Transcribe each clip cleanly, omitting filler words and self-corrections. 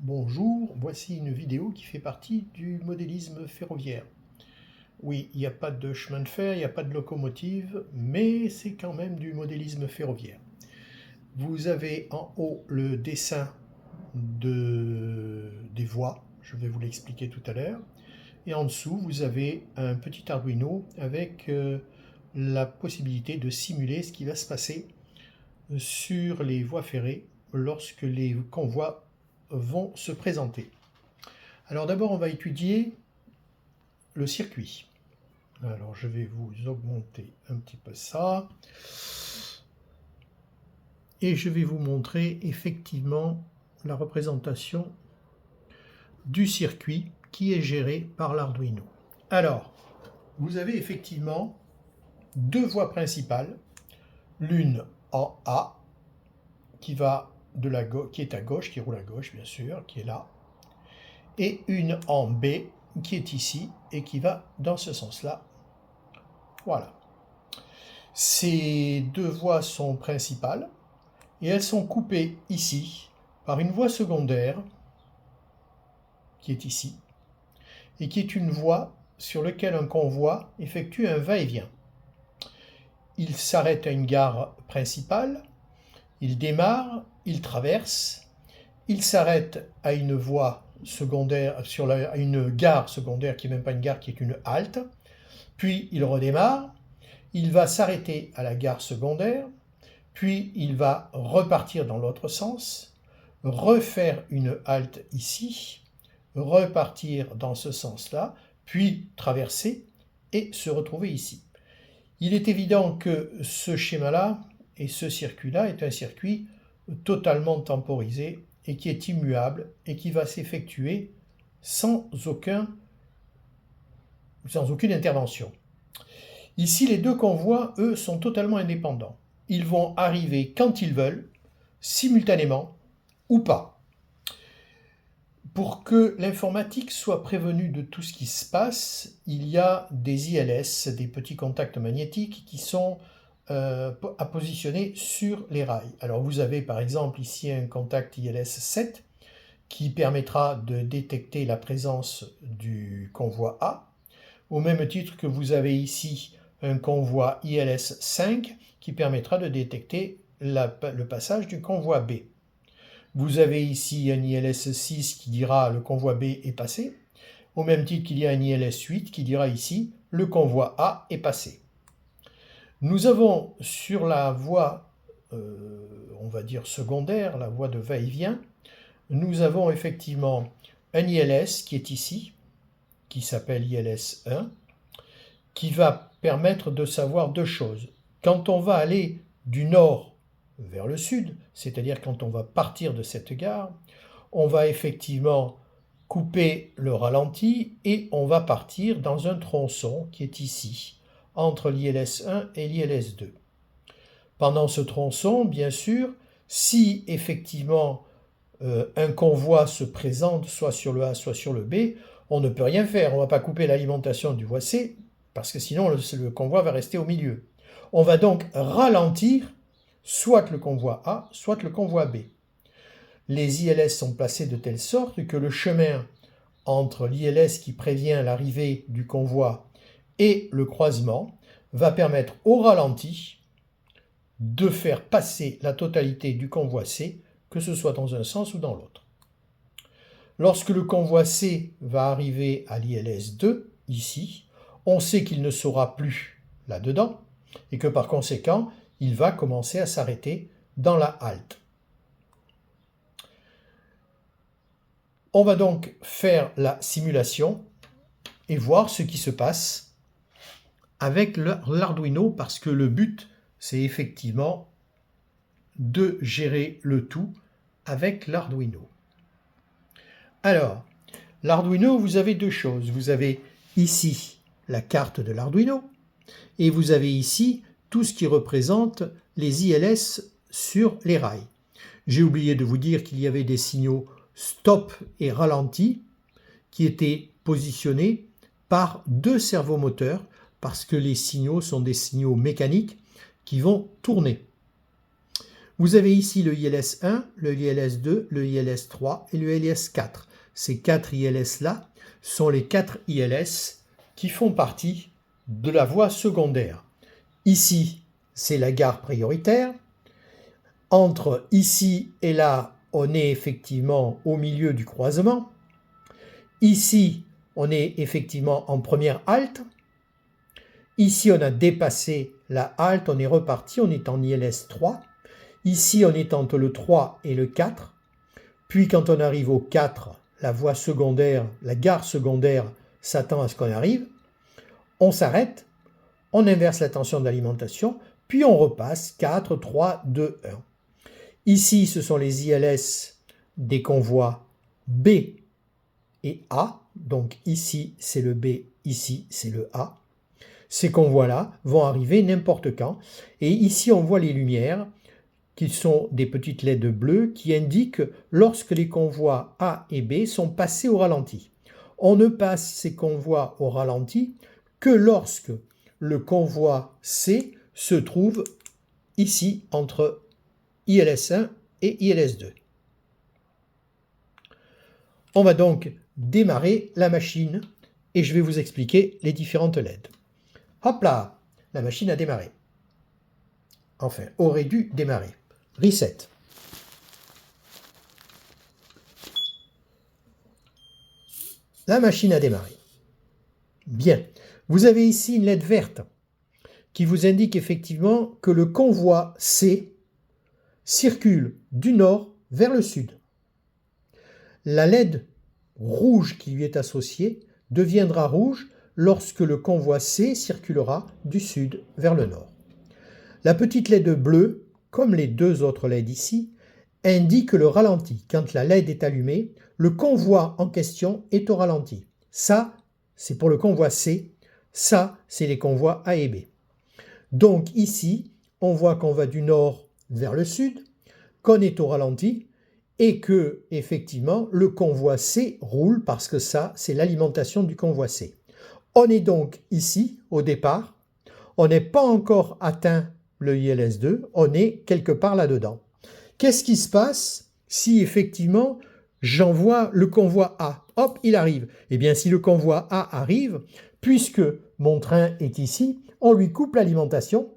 Bonjour, voici une vidéo qui fait partie du modélisme ferroviaire. Oui, il n'y a pas de chemin de fer, il n'y a pas de locomotive, mais c'est quand même du modélisme ferroviaire. Vous avez en haut le dessin des voies, je vais vous l'expliquer tout à l'heure, et en dessous vous avez un petit Arduino avec la possibilité de simuler ce qui va se passer sur les voies ferrées lorsque les convois vont se présenter. Alors d'abord, on va étudier le circuit. Alors je vais vous augmenter un petit peu ça. Et je vais vous montrer effectivement la représentation du circuit qui est géré par l'Arduino. Alors, vous avez effectivement deux voies principales. L'une en A, qui est à gauche, qui roule à gauche bien sûr, qui est là. Et une en B, qui est ici et qui va dans ce sens-là. Voilà. Ces deux voies sont principales et elles sont coupées ici par une voie secondaire qui est ici et qui est une voie sur laquelle un convoi effectue un va-et-vient. Il s'arrête à une gare principale, il démarre, il traverse, il s'arrête à une voie secondaire, à une gare secondaire qui n'est même pas une gare, qui est une halte, puis il redémarre, il va s'arrêter à la gare secondaire, puis il va repartir dans l'autre sens, refaire une halte ici, repartir dans ce sens-là, puis traverser et se retrouver ici. Il est évident que ce schéma-là et ce circuit-là est un circuit totalement temporisé et qui est immuable et qui va s'effectuer sans aucune intervention. Ici, les deux convois, eux, sont totalement indépendants. Ils vont arriver quand ils veulent, simultanément ou pas. Pour que l'informatique soit prévenue de tout ce qui se passe, il y a des ILS, des petits contacts magnétiques qui sont à positionner sur les rails. Alors vous avez par exemple ici un contact ILS 7 qui permettra de détecter la présence du convoi A, au même titre que vous avez ici un convoi ILS 5 qui permettra de détecter le passage du convoi B. Vous avez ici un ILS 6 qui dira le convoi B est passé, au même titre qu'il y a un ILS 8 qui dira ici le convoi A est passé. Nous avons sur la voie, on va dire secondaire, la voie de va-et-vient, nous avons effectivement un ILS qui est ici, qui s'appelle ILS 1, qui va permettre de savoir deux choses. Quand on va aller du nord vers le sud, c'est-à-dire quand on va partir de cette gare, on va effectivement couper le ralenti et on va partir dans un tronçon qui est ici, entre l'ILS 1 et l'ILS 2. Pendant ce tronçon, bien sûr, si effectivement un convoi se présente soit sur le A, soit sur le B, on ne peut rien faire. On ne va pas couper l'alimentation du voie C, parce que sinon le convoi va rester au milieu. On va donc ralentir soit le convoi A, soit le convoi B. Les ILS sont placés de telle sorte que le chemin entre l'ILS qui prévient l'arrivée du convoi et le croisement va permettre au ralenti de faire passer la totalité du convoi C, que ce soit dans un sens ou dans l'autre. Lorsque le convoi C va arriver à l'ILS 2, ici, on sait qu'il ne sera plus là-dedans et que par conséquent, il va commencer à s'arrêter dans la halte. On va donc faire la simulation et voir ce qui se passe avec l'Arduino parce que le but, c'est effectivement de gérer le tout avec l'Arduino. Alors, l'Arduino, vous avez deux choses. Vous avez ici la carte de l'Arduino et vous avez ici tout ce qui représente les ILS sur les rails. J'ai oublié de vous dire qu'il y avait des signaux stop et ralenti qui étaient positionnés par deux servomoteurs parce que les signaux sont des signaux mécaniques qui vont tourner. Vous avez ici le ILS 1, le ILS 2, le ILS 3 et le ILS 4. Ces 4 ILS-là sont les 4 ILS qui font partie de la voie secondaire. Ici, c'est la gare prioritaire. Entre ici et là, on est effectivement au milieu du croisement. Ici, on est effectivement en première halte. Ici, on a dépassé la halte, on est reparti, on est en ILS 3. Ici, on est entre le 3 et le 4. Puis, quand on arrive au 4, la voie secondaire, la gare secondaire s'attend à ce qu'on arrive. On s'arrête, on inverse la tension d'alimentation, puis on repasse 4, 3, 2, 1. Ici, ce sont les ILS des convois B et A. Donc ici, c'est le B, ici, c'est le A. Ces convois-là vont arriver n'importe quand. Et ici, on voit les lumières qui sont des petites LED bleues qui indiquent lorsque les convois A et B sont passés au ralenti. On ne passe ces convois au ralenti que lorsque le convoi C se trouve ici entre ILS 1 et ILS 2. On va donc démarrer la machine et je vais vous expliquer les différentes LED. Hop là, la machine a démarré. Enfin, aurait dû démarrer. Reset. La machine a démarré. Bien. Vous avez ici une LED verte qui vous indique effectivement que le convoi C circule du nord vers le sud. La LED rouge qui lui est associée deviendra rouge lorsque le convoi C circulera du sud vers le nord. La petite LED bleue, comme les deux autres LED ici, indique le ralenti. Quand la LED est allumée, le convoi en question est au ralenti. Ça, c'est pour le convoi C. Ça, c'est les convois A et B. Donc ici, on voit qu'on va du nord vers le sud, qu'on est au ralenti et que, effectivement, le convoi C roule parce que ça, c'est l'alimentation du convoi C. On est donc ici, au départ. On n'est pas encore atteint le ILS 2, on est quelque part là-dedans. Qu'est-ce qui se passe si, effectivement, j'envoie le convoi A? Hop, il arrive. Eh bien, si le convoi A arrive, puisque mon train est ici, on lui coupe l'alimentation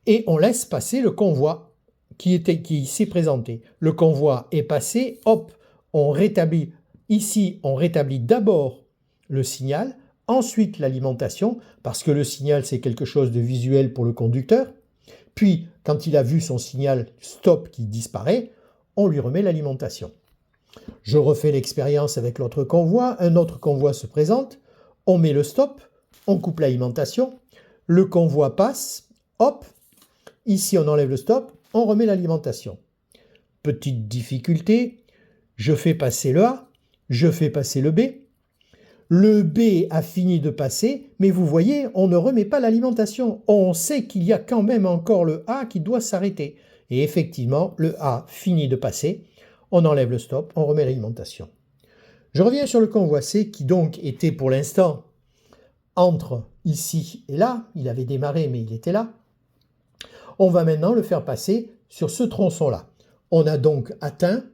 et on laisse passer le convoi qui s'est présenté. Le convoi est passé, hop, on rétablit. Ici, on rétablit d'abord le signal, ensuite l'alimentation, parce que le signal, c'est quelque chose de visuel pour le conducteur. Puis, quand il a vu son signal stop qui disparaît, on lui remet l'alimentation. Je refais l'expérience avec l'autre convoi. Un autre convoi se présente, on met le stop, on coupe l'alimentation, le convoi passe, hop, ici on enlève le stop, on remet l'alimentation. Petite difficulté, je fais passer le A, je fais passer le B. Le B a fini de passer, mais vous voyez, on ne remet pas l'alimentation. On sait qu'il y a quand même encore le A qui doit s'arrêter. Et effectivement, le A finit de passer, on enlève le stop, on remet l'alimentation. Je reviens sur le convoi C qui donc était pour l'instant entre ici et là. Il avait démarré, mais il était là. On va maintenant le faire passer sur ce tronçon-là. On a donc atteint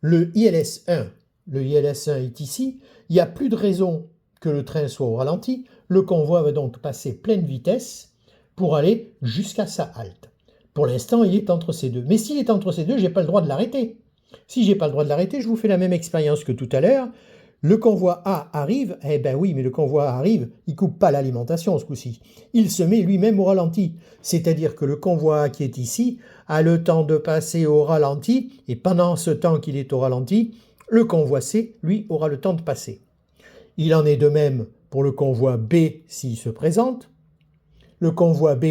le ILS 1. Le ILS 1 est ici. Il n'y a plus de raison que le train soit au ralenti. Le convoi va donc passer pleine vitesse pour aller jusqu'à sa halte. Pour l'instant, il est entre ces deux. Mais s'il est entre ces deux, je n'ai pas le droit de l'arrêter. Si je n'ai pas le droit de l'arrêter, je vous fais la même expérience que tout à l'heure. Le convoi A arrive, eh ben oui, mais le convoi A arrive, il ne coupe pas l'alimentation ce coup-ci. Il se met lui-même au ralenti. C'est-à-dire que le convoi A qui est ici a le temps de passer au ralenti, et pendant ce temps qu'il est au ralenti, le convoi C, lui, aura le temps de passer. Il en est de même pour le convoi B s'il se présente. Le convoi B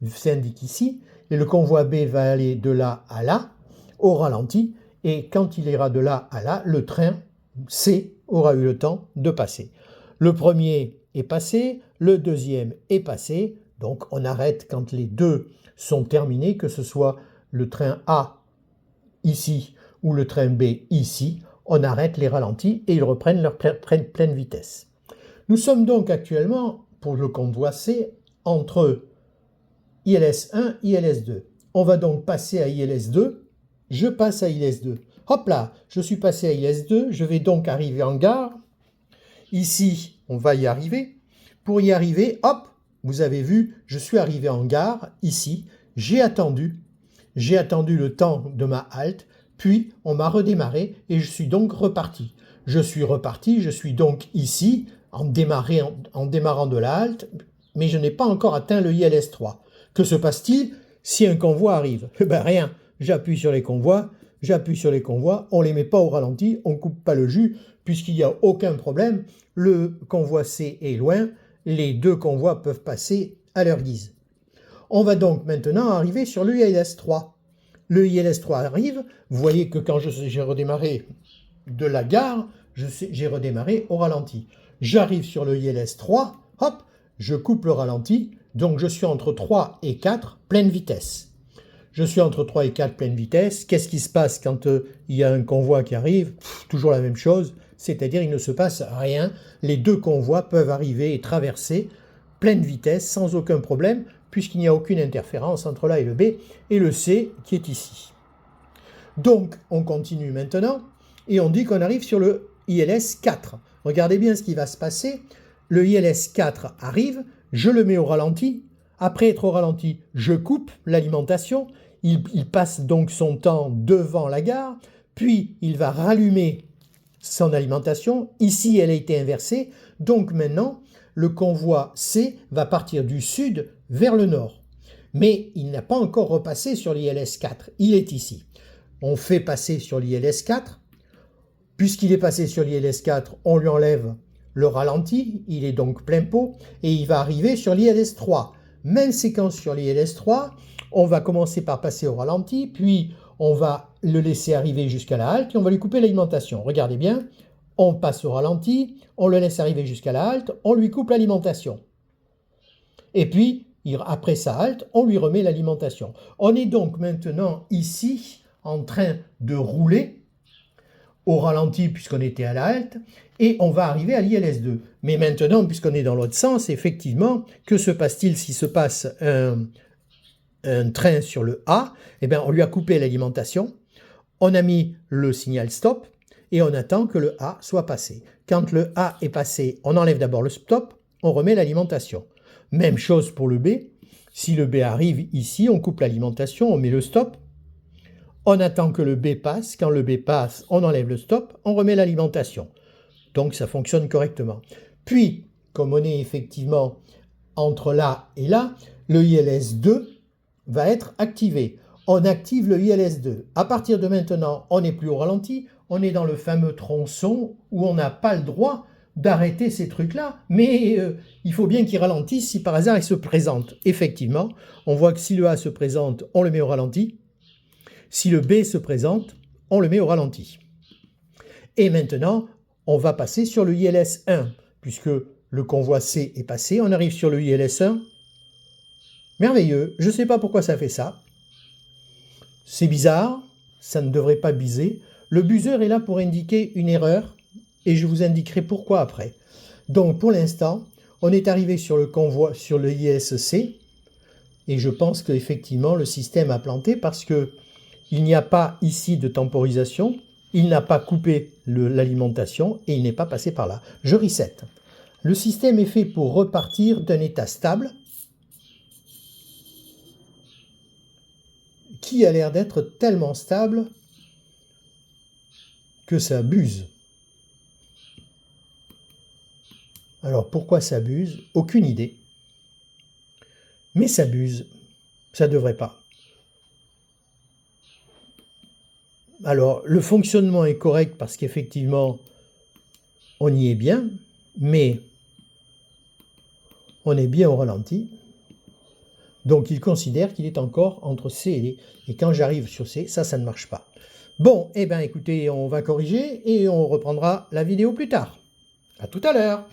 s'indique ici, et le convoi B va aller de là à là, au ralenti, et quand il ira de là à là, le train C aura eu le temps de passer. Le premier est passé, le deuxième est passé, donc on arrête quand les deux sont terminés, que ce soit le train A ici ou le train B ici, on arrête les ralentis et ils reprennent leur pleine vitesse. Nous sommes donc actuellement, pour le convoi C, entre ILS 1 et ILS 2. On va donc passer à ILS2. Je passe à ILS2. Hop là, je suis passé à ILS2. Je vais donc arriver en gare. Ici, on va y arriver. Pour y arriver, hop, vous avez vu, je suis arrivé en gare, ici. J'ai attendu le temps de ma halte, puis on m'a redémarré et je suis donc reparti. Je suis donc ici, en démarrant de la halte, mais je n'ai pas encore atteint le ILS3. Que se passe-t-il si un convoi arrive? Eh bien rien, j'appuie sur les convois, on ne les met pas au ralenti, on ne coupe pas le jus, puisqu'il n'y a aucun problème, le convoi C est loin, les deux convois peuvent passer à leur guise. On va donc maintenant arriver sur le ILS3. Le ILS3 arrive, vous voyez que quand j'ai redémarré de la gare, j'ai redémarré au ralenti. J'arrive sur le ILS3, hop, je coupe le ralenti, donc je suis entre 3 et 4, pleine vitesse. Je suis entre 3 et 4, pleine vitesse. Qu'est-ce qui se passe quand il y a un convoi qui arrive? Toujours la même chose, c'est-à-dire il ne se passe rien. Les deux convois peuvent arriver et traverser pleine vitesse sans aucun problème, puisqu'il n'y a aucune interférence entre l'A et le B, et le C qui est ici. Donc, on continue maintenant, et on dit qu'on arrive sur le ILS 4. Regardez bien ce qui va se passer. Le ILS 4 arrive, je le mets au ralenti. Après être au ralenti, je coupe l'alimentation. Il passe donc son temps devant la gare, puis il va rallumer son alimentation. Ici, elle a été inversée, donc maintenant, le convoi C va partir du sud vers le nord. Mais il n'a pas encore repassé sur l'ILS 4, il est ici. On fait passer sur l'ILS 4. Puisqu'il est passé sur l'ILS 4, on lui enlève le ralenti, il est donc plein pot, et il va arriver sur l'ILS 3. Même séquence sur l'ILS 3, on va commencer par passer au ralenti, puis on va le laisser arriver jusqu'à la halte, et on va lui couper l'alimentation. Regardez bien, on passe au ralenti, on le laisse arriver jusqu'à la halte, on lui coupe l'alimentation. Et puis, après sa halte, on lui remet l'alimentation. On est donc maintenant ici en train de rouler au ralenti puisqu'on était à la halte, et on va arriver à l'ILS2. Mais maintenant, puisqu'on est dans l'autre sens, effectivement, que se passe-t-il s'il se passe un train sur le A? Eh bien, on lui a coupé l'alimentation, on a mis le signal stop, et on attend que le A soit passé. Quand le A est passé, on enlève d'abord le stop, on remet l'alimentation. Même chose pour le B. Si le B arrive ici, on coupe l'alimentation, on met le stop, on attend que le B passe. Quand le B passe, on enlève le stop, on remet l'alimentation. Donc ça fonctionne correctement. Puis, comme on est effectivement entre là et là, le ILS2 va être activé. On active le ILS2. À partir de maintenant, on n'est plus au ralenti, on est dans le fameux tronçon où on n'a pas le droit d'arrêter ces trucs-là, mais il faut bien qu'ils ralentissent si par hasard ils se présentent. Effectivement, on voit que si le A se présente, on le met au ralenti. Si le B se présente, on le met au ralenti. Et maintenant, on va passer sur le ILS 1, puisque le convoi C est passé, on arrive sur le ILS 1. Merveilleux, je ne sais pas pourquoi ça fait ça. C'est bizarre, ça ne devrait pas biser. Le buzzer est là pour indiquer une erreur, et je vous indiquerai pourquoi après. Donc pour l'instant, on est arrivé sur le convoi, sur le ILS-C, et je pense qu'effectivement le système a planté parce que il n'y a pas ici de temporisation, il n'a pas coupé l'alimentation et il n'est pas passé par là. Je reset. Le système est fait pour repartir d'un état stable qui a l'air d'être tellement stable que ça buse. Alors pourquoi ça buse? Aucune idée. Mais ça buse. Ça ne devrait pas. Alors, le fonctionnement est correct parce qu'effectivement, on y est bien, mais on est bien au ralenti. Donc, il considère qu'il est encore entre C et D. Et quand j'arrive sur C, ça ne marche pas. Bon, eh bien, écoutez, on va corriger et on reprendra la vidéo plus tard. À tout à l'heure.